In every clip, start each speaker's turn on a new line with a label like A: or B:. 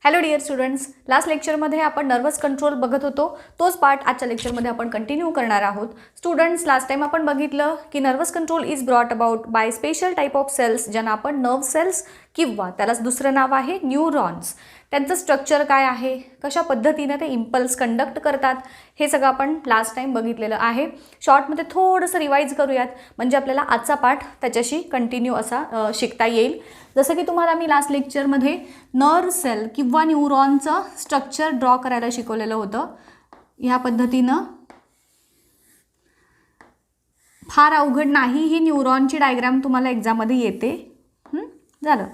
A: Hello dear students, last लेक्चरमध्ये आपण nervous control बघत होतो. तोच पार्ट आजच्या लेक्चरमध्ये आपण कंटिन्यू करणार आहोत. स्टुडंट्स, लास्ट टाइम आपण बघितलं की nervous control is brought about by special type of cells, ज्यांना आपण नर्व सेल्स किंवा त्यालाच दुसरं नाव आहे न्यूरॉन्स. त्यांचं स्ट्रक्चर काय आहे, कशा पद्धतीने ते इम्पल्स कंडक्ट करतात, हे सगळं आपण लास्ट टाइम बघितलेलं आहे. शॉर्टमध्ये थोडंसं रिवाईज करूयात म्हणजे आपल्याला आजचा पाठ त्याच्याशी कंटिन्यू असा शिकता येईल. जसं की तुम्हाला मी लास्ट लेक्चरमध्ये नर्व सेल किंवा न्यूरॉनचं स्ट्रक्चर ड्रॉ करायला शिकवलेलं होतं. ह्या पद्धतीनं फार अवघड नाही, ही न्यूरॉनची डायग्राम तुम्हाला एक्झाममध्ये येते. झालं,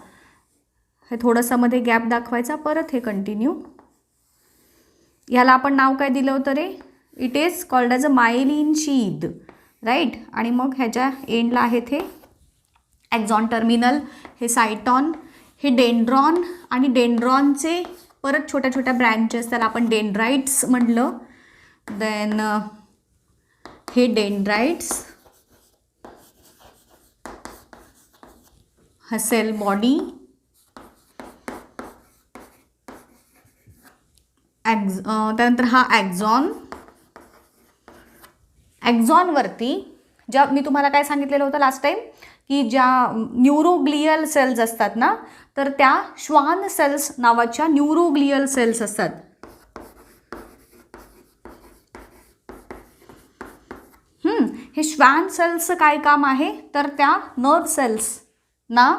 A: हे थोडंसं मध्ये गॅप दाखवायचा, परत हे कंटिन्यू. ह्याला आपण नाव काय दिलं होतं रे? It is called as a myelin sheath, right. आणि मग ह्याच्या एंडला आहेत हे ॲक्झॉन टर्मिनल, हे सायटॉन, हे डेंड्रॉन, आणि डेंड्रॉनचे परत छोट्या छोट्या ब्रँचेस, त्याला आपण डेंड्राइट्स म्हटलं. देन हे डेंड्राइट्स, हा सेल बॉडी, त्यानंतर हा ॲक्झॉन. ॲक्झॉनवरती ज्या मी तुम्हाला काय सांगितलेलं होतं लास्ट टाइम की ज्या न्यूरोग्लियल सेल्स असतात ना, तर त्या श्वान सेल्स नावाच्या न्यूरोग्लियल सेल्स असतात. हे श्वान सेल्सचं काय काम आहे, तर त्या नर्व सेल्सना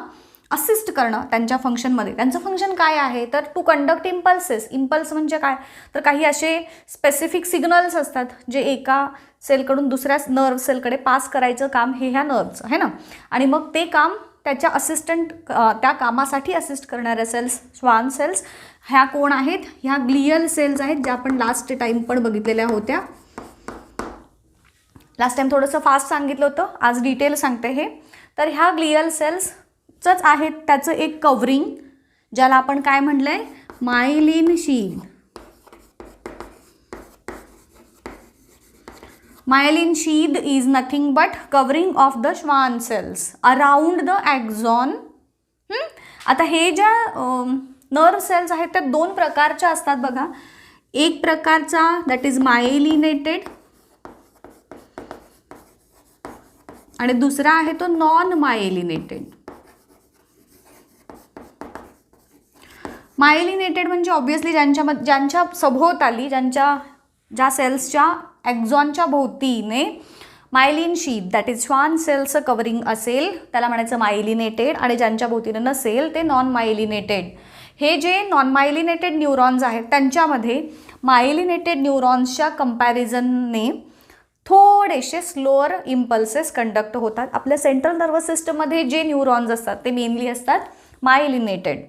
A: असिस्ट करणं त्यांच्या फंक्शनमध्ये. त्यांचं फंक्शन काय आहे, तर टू कंडक्ट इम्पल्सेस. इम्पल्स म्हणजे काय, तर काही असे स्पेसिफिक सिग्नल्स असतात जे एका सेलकडून दुसऱ्या नर्व सेलकडे पास करायचं काम हे ह्या नर्वचं आहे ना. आणि मग ते काम त्याच्या असिस्टंट, त्या कामासाठी असिस्ट करणाऱ्या सेल्स, श्वान सेल्स, ह्या कोण आहेत? ह्या ग्लियल सेल्स आहेत, ज्या आपण लास्ट टाइम पण बघितलेल्या होत्या. लास्ट टाइम थोडंसं फास्ट सांगितलं होतं, आज डिटेल सांगते हे. तर ह्या ग्लियल सेल्सचंच आहेत त्याचं एक कव्हरिंग, ज्याला आपण काय म्हटलं आहे? Myelin sheath. Myelin sheath is nothing but covering of the Schwann cells around the axon. आता हे ज्या नर्व सेल्स आहेत त्या दोन प्रकारच्या असतात बघा. एक प्रकारचा दॅट इज मायलिनेटेड आणि दुसरा आहे तो नॉन मायलिनेटेड. मायलिनेटेड म्हणजे ऑब्विसली ज्यांच्या सभोवताली, ज्या सेल्सच्या ॲक्झॉनच्या भोवतीने मायलिन शीथ दॅट इज श्वान सेल्सचं कवरिंग असेल त्याला म्हणायचं मायलिनेटेड, आणि ज्यांच्या भोवतीने नसेल ते नॉन मायलिनेटेड. हे जे नॉन मायलिनेटेड न्यूरॉन्स आहेत त्यांच्यामध्ये मायलिनेटेड न्यूरॉन्सच्या कंपॅरिझनने थोडेसे स्लोअर इम्पल्सेस कंडक्ट होतात. आपल्या सेंट्रल नर्वस सिस्टममध्ये जे न्यूरॉन्स असतात ते मेनली असतात मायलिनेटेड.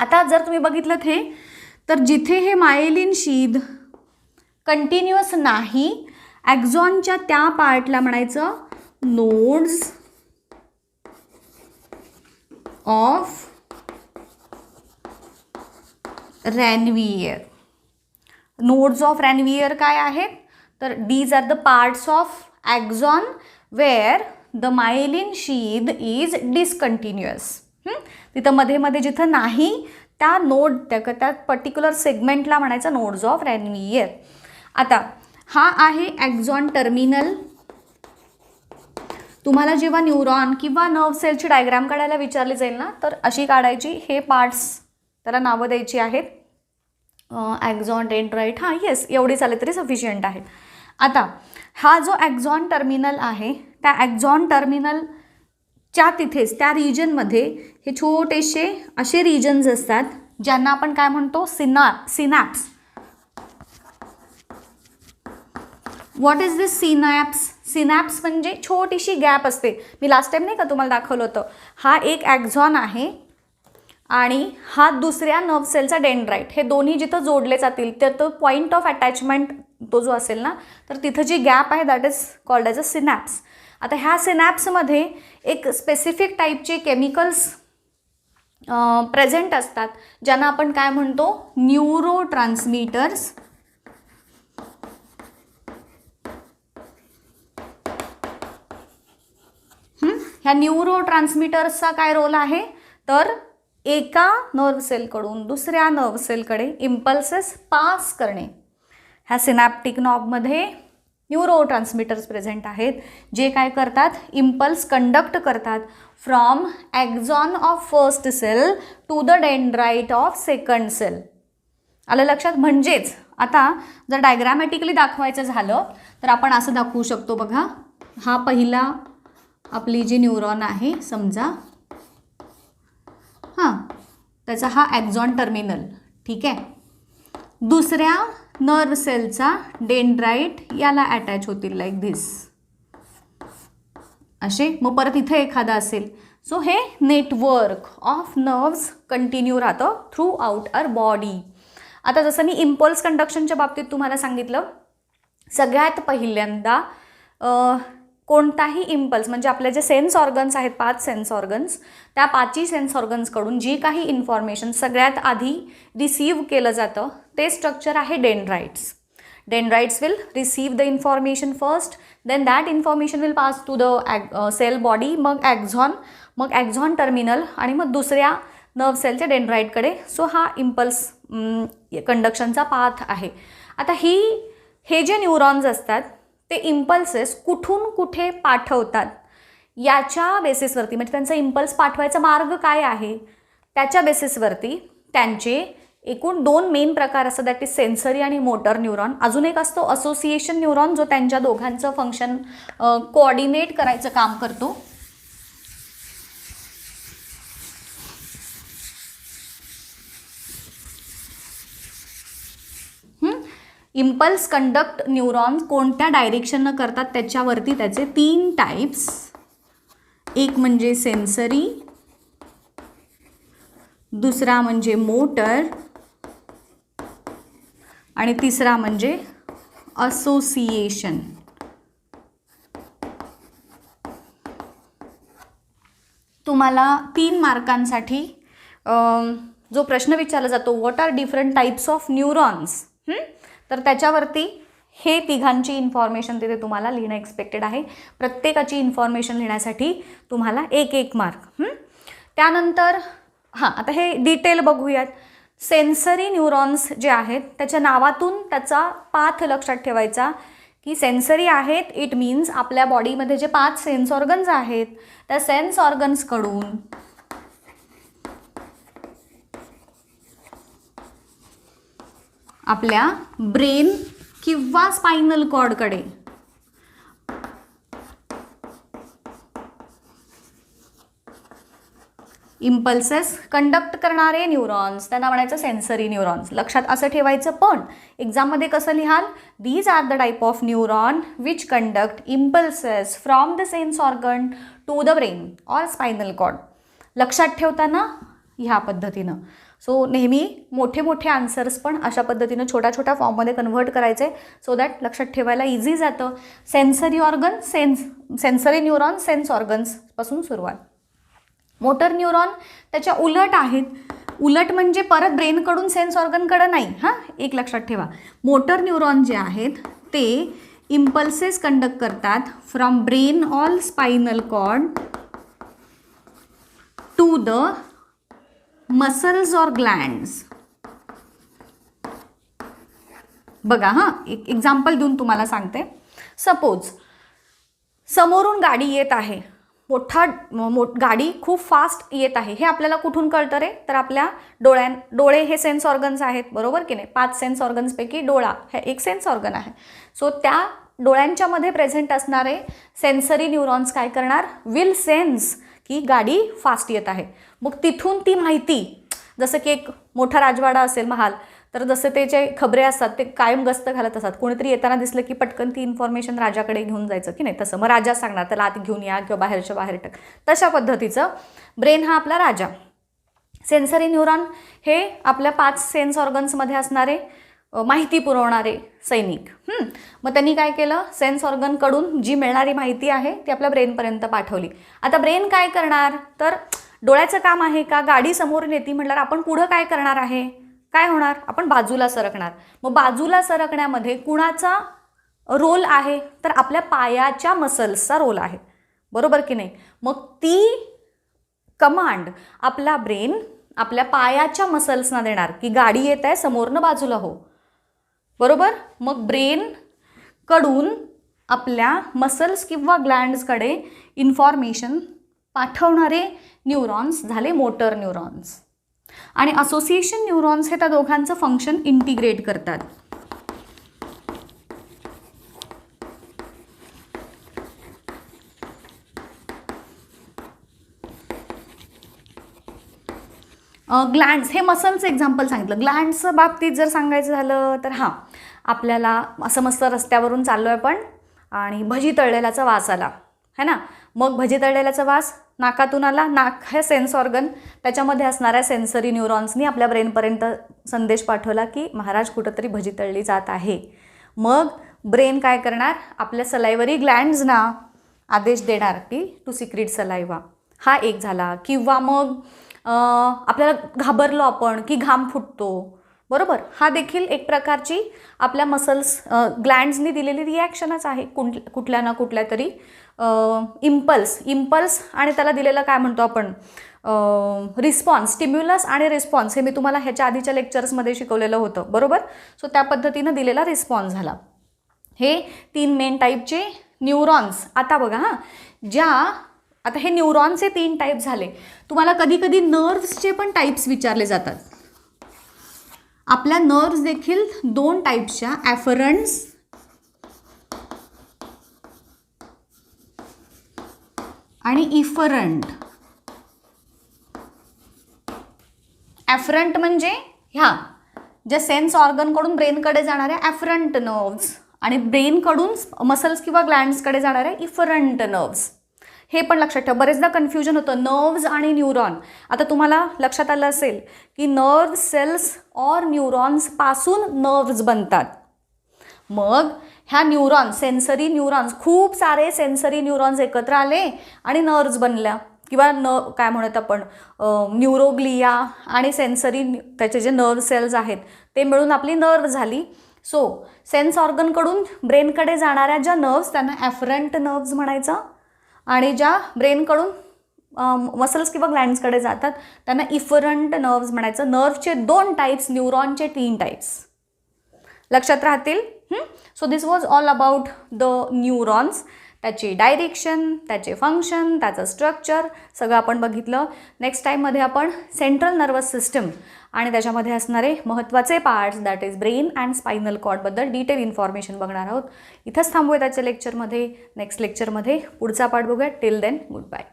A: आता जर तुम्ही बघितलं हे, तर जिथे हे मायलिन शीथ कंटिन्युअस नाही, ॲक्झॉनच्या त्या पार्टला म्हणायचं nodes of Ranvier. Nodes of Ranvier काय आहेत, तर these are the parts of axon where the myelin sheath is discontinuous. तिथं मध्ये मध्ये जिथं नाही त्या नोड, त्या पर्टिक्युलर सेगमेंटला म्हणायचं नोड्स ऑफ रॅनवियर. आता हा आहे ॲक्झॉन टर्मिनल. तुम्हाला जेव्हा न्यूरॉन किंवा नर्व सेलची डायग्राम काढायला विचारली जाईल ना, तर अशी काढायची. हे पार्ट्स त्याला नावं द्यायची आहेत, ॲक्झॉन, डेंड्राइट. हां येस, एवढी चालेल तरी सफिशियंट आहे. आता हा जो ॲक्झॉन टर्मिनल आहे, त्या ॲक्झॉन टर्मिनलच्या तिथेच त्या रिजनमध्ये हे छोटेसे असे रिजन्स असतात ज्यांना आपण काय म्हणतो? Synapse. What is this synapse? Synapse म्हणजे छोटीशी गॅप असते. मी लास्ट टाइम नाही का तुम्हाला दाखवलं होतं, हा एक ॲक्झॉन आहे आणि हा दुसऱ्या नर्व सेलचा डेंड्राइट. हे दोन्ही जिथं जोडले जातील तर तो पॉईंट ऑफ अटॅचमेंट तो जो असेल ना, तर तिथं जी गॅप आहे that is called as a synapse. आता ह्या सिनॅप्समध्ये एक स्पेसिफिक टाईपचे केमिकल्स प्रेझेंट असतात, ज्यांना आपण काय म्हणतो? Neuro transmitters. ह्या न्यूरो ट्रान्समीटर्सचा काय रोल आहे, तर एका नर्व सेलकडून दुसऱ्या नर्व सेलकडे इम्पल्सेस पास करणे. ह्या सिनॅप्टिक नॉबमध्ये न्यूरो ट्रान्समिटर्स प्रेझेंट आहेत जे काय करतात, इम्पल्स कंडक्ट करतात from axon of first cell to the dendrite of second cell. आलं लक्षात? म्हणजेच आता जर डायग्रॅमॅटिकली दाखवायचं झालं तर आपण असं दाखवू शकतो बघा. हा पहिला आपली जी न्यूरॉन आहे समजा, हां, त्याचा हा ॲक्झॉन टर्मिनल, ठीक आहे. दुसऱ्या नर्व सेलचा डेंड्राइट याला अटॅच होतील लाईक धिस असे. मग परत इथे एखादा असेल. सो हे नेटवर्क ऑफ नर्व्स कंटिन्यू राहतं थ्रू आउट अवर बॉडी. आता जसं मी इम्पल्स कंडक्शनच्या बाबतीत तुम्हाला सांगितलं, सगळ्यात पहिल्यांदा कोणताही इम्पल्स म्हणजे आपले जे सेन्स ऑर्गन्स आहेत, 5 सेन्स ऑर्गन्स, त्या 5ही सेन्स ऑर्गन्सकडून जी काही इन्फॉर्मेशन सगळ्यात आधी रिसीव्ह केलं जातं ते स्ट्रक्चर आहे dendrites. Dendrites will receive the information first, then that information will pass to the cell body, मग ॲक्झॉन टर्मिनल आणि मग दुसऱ्या नर्व सेलच्या डेंड्राइटकडे. सो हा इम्पल्स कंडक्शनचा पाथ आहे. आता हे जे न्यूरॉन्स असतात ते इम्पल्सेस कुठून कुठे पाठवतात याच्या बेसिसवरती, म्हणजे त्यांचा इम्पल्स पाठवायचा मार्ग काय आहे त्याच्या बेसिसवरती त्यांचे एकूण 2 मेन प्रकार असतात, दॅट इज सेन्सरी आणि मोटर न्यूरॉन. अजून एक असतो असोसिएशन न्यूरॉन जो त्यांच्या दोघांचं फंक्शन कोऑर्डिनेट करायचं काम करतो. इम्पल्स कंडक्ट न्यूरॉन्स कोणत्या डायरेक्शननं करतात त्याच्यावरती त्याचे 3 टाइप्स. एक म्हणजे सेन्सरी, दुसरा म्हणजे मोटर आणि तिसरा म्हणजे असोसिएशन. तुम्हाला 3 मार्कांसाठी जो प्रश्न विचारला जातो, what are different types of neurons, तर त्याच्यावरती हे तिघांची इन्फॉर्मेशन तिथे तुम्हाला लिहिणं एक्सपेक्टेड आहे. प्रत्येकाची इन्फॉर्मेशन लिहिण्यासाठी तुम्हाला 1 मार्क. त्यानंतर आता हे डिटेल बघूयात. सेन्सरी न्यूरॉन्स जे आहेत त्याच्या नावातून त्याचा पाथ लक्षात ठेवायचा की सेन्सरी आहेत, इट मीन्स आपल्या बॉडीमध्ये जे 5 सेन्स ऑर्गन्स आहेत त्या सेन्स ऑर्गन्सकडून आपल्या ब्रेन किंवा स्पायनल कॉर्डकडे इम्पल्सेस कंडक्ट करणारे न्यूरॉन्स त्यांना म्हणायचं सेन्सरी न्यूरॉन्स. लक्षात असं ठेवायचं. पण एक्झाममध्ये कसं लिहाल, these are the type of neuron which conduct impulses from the sense organ to the brain or spinal cord. लक्षात ठेवताना ह्या पद्धतीनं. सो नेहमी मोठे आन्सर्स पण अशा पद्धतीनं छोट्या फॉर्ममध्ये कन्व्हर्ट करायचे सो दॅट लक्षात ठेवायला इझी जातं. Sensory organ sensory neuron sense ऑर्गन्सपासून सुरुवात. मोटर न्यूरॉन त्याच्या उलट आहेत. उलट म्हणजे परत ब्रेनकडून सेन्स ऑर्गनकडं नाही. एक लक्षात ठेवा, मोटर न्यूरॉन जे आहेत ते इम्पल्सेस कंडक्ट करतात from brain all spinal cord to the muscles or glands. बघा एक एक्झाम्पल देऊन तुम्हाला सांगते. सपोज समोरून गाडी येत आहे, गाडी खूप फास्ट येत आहे. हे आपल्याला कुठून कळतं रे, तर आपल्या डोळे हे सेन्स ऑर्गन्स आहेत, बरोबर की नाही. 5 सेन्स ऑर्गन्सपैकी डोळा हे एक सेन्स ऑर्गन आहे. सो त्या डोळ्यांच्या मध्ये प्रेझेंट असणारे सेन्सरी न्यूरॉन्स काय करणार, विल सेन्स की गाडी फास्ट येत आहे. मग तिथून ती माहिती, जसं की एक मोठा राजवाडा असेल महाल, तर जसं ते जे खबरे असतात ते कायम गस्त घालत असतात. कोणीतरी येताना दिसलं की पटकन ती इन्फॉर्मेशन राजाकडे घेऊन जायचं की नाही. तसं मग राजा सांगणार त्याला आत घेऊन या किंवा बाहेरच्या बाहेर टाक. तशा पद्धतीचं ब्रेन हा आपला राजा. सेन्सरी न्यूरॉन हे आपल्या 5 सेन्स ऑर्गन्समध्ये असणारे माहिती पुरवणारे सैनिक. मग त्यांनी काय केलं, सेन्स ऑर्गनकडून जी मिळणारी माहिती आहे ती आपल्या ब्रेनपर्यंत पाठवली. आता ब्रेन काय करणार, तर डोळ्याचं काम आहे का, गाडी समोरून येते म्हटल्यावर आपण पुढं काय करणार आहे, काय होणार, आपण बाजूला सरकणार. मग बाजूला सरकण्यामध्ये कुणाचा रोल आहे, तर आपल्या पायाच्या मसल्सचा रोल आहे, बरोबर की नाही. मग ती कमांड आपला ब्रेन आपल्या पायाच्या मसल्सना देणार की गाडी येत आहे समोरनं बाजूला हो, बरोबर. मग ब्रेन कडून आपल्या मसल्स किंवा ग्लँड्सकडे इन्फॉर्मेशन पाठवणारे न्यूरॉन्स झाले मोटर न्यूरॉन्स. आणि असोसिएशन न्यूरॉन्स हे त्या दोघांचं फंक्शन इंटिग्रेट करतात. ग्लँड्स हे मसल्स एक्झाम्पल सांगितलं. ग्लँड्सचं बाबतीत जर सांगायचं झालं तर हां, आपल्याला असं मस्त रस्त्यावरून चाललो आहे पण आणि भजी तळलेल्याचा वास आला है ना. मग भजी तळलेल्याचा वास नाकातून आला. नाक हे सेन्स ऑर्गन, त्याच्यामध्ये असणाऱ्या सेन्सरी न्यूरॉन्सनी आपल्या ब्रेनपर्यंत संदेश पाठवला की महाराज कुठंतरी भजी तळली जात आहे. मग ब्रेन काय करणार, आपल्या सलायवरी ग्लँड्सना आदेश देणार की टू सिक्रीट सलायवा. हा एक झाला. किंवा मग आपल्याला घाबरलो आपण की घाम फुटतो, बरोबर. हा देखील एक प्रकारची आपल्या मसल्स ग्लँड्सनी दिलेली रिॲक्शनच आहे कुठल्या ना कुठल्या तरी इम्पल्स आणि त्याला दिलेलं काय म्हणतो आपण रिस्पॉन्स. स्टिम्युलस आणि रिस्पॉन्स हे मी तुम्हाला ह्याच्या आधीच्या लेक्चर्समध्ये शिकवलेलं होतं, बरोबर. सो त्या पद्धतीनं दिलेला रिस्पॉन्स झाला. हे 3 मेन टाईपचे न्यूरॉन्स. आता बघा हां, आता हे न्यूरॉन्सचे 3 टाईप झाले. तुम्हाला कधी कधी नर्व्सचे पण टाईप्स विचारले जातात. आपल्या नर्व्स देखील 2 टाईप्सच्या, ॲफरंट्स आणि इफरंट. ॲफरंट म्हणजे ह्या ज्या सेन्स ऑर्गनकडून ब्रेनकडे जाणाऱ्या ॲफरंट नर्व्स आणि ब्रेनकडून मसल्स किंवा ग्लँड्सकडे जाणाऱ्या इफरंट नर्व्स. हे पण लक्षात ठेवा, बरेचदा कन्फ्युजन होतं नर्व्स आणि न्यूरॉन. आता तुम्हाला लक्षात आलं असेल की नर्व सेल्स और न्यूरॉन्सपासून नर्व्स बनतात. मग ह्या न्यूरॉन्स, सेन्सरी न्यूरॉन्स, खूप सारे सेन्सरी न्यूरॉन्स एकत्र आले आणि नर्व्स बनल्या. किंवा काय म्हणत आपण न्यूरोग्लिया आणि सेन्सरी त्याचे जे नर्व सेल्स आहेत ते मिळून आपली नर्व झाली. सो सेन्स ऑर्गनकडून ब्रेनकडे जाणाऱ्या ज्या नर्व्स त्यांना ॲफरंट नर्व्स म्हणायचं आणि ज्या ब्रेनकडून मसल्स किंवा ग्लँड्सकडे जातात त्यांना इफरंट नर्व्स म्हणायचं. नर्वचे 2 टाईप्स, न्यूरॉनचे 3 टाईप्स लक्षात राहतील. So this was all about the neurons. त्याचे डायरेक्शन, त्याचे फंक्शन, त्याचं स्ट्रक्चर सगळं आपण बघितलं. नेक्स्ट टाईममध्ये आपण सेंट्रल नर्वस सिस्टम आणि त्याच्यामध्ये असणारे महत्त्वाचे parts that is brain and spinal कॉर्डबद्दल डिटेल इन्फॉर्मेशन बघणार आहोत. इथंच थांबूया त्याच्या लेक्चरमध्ये. नेक्स्ट लेक्चरमध्ये पुढचा पार्ट बघूया. Till then good bye.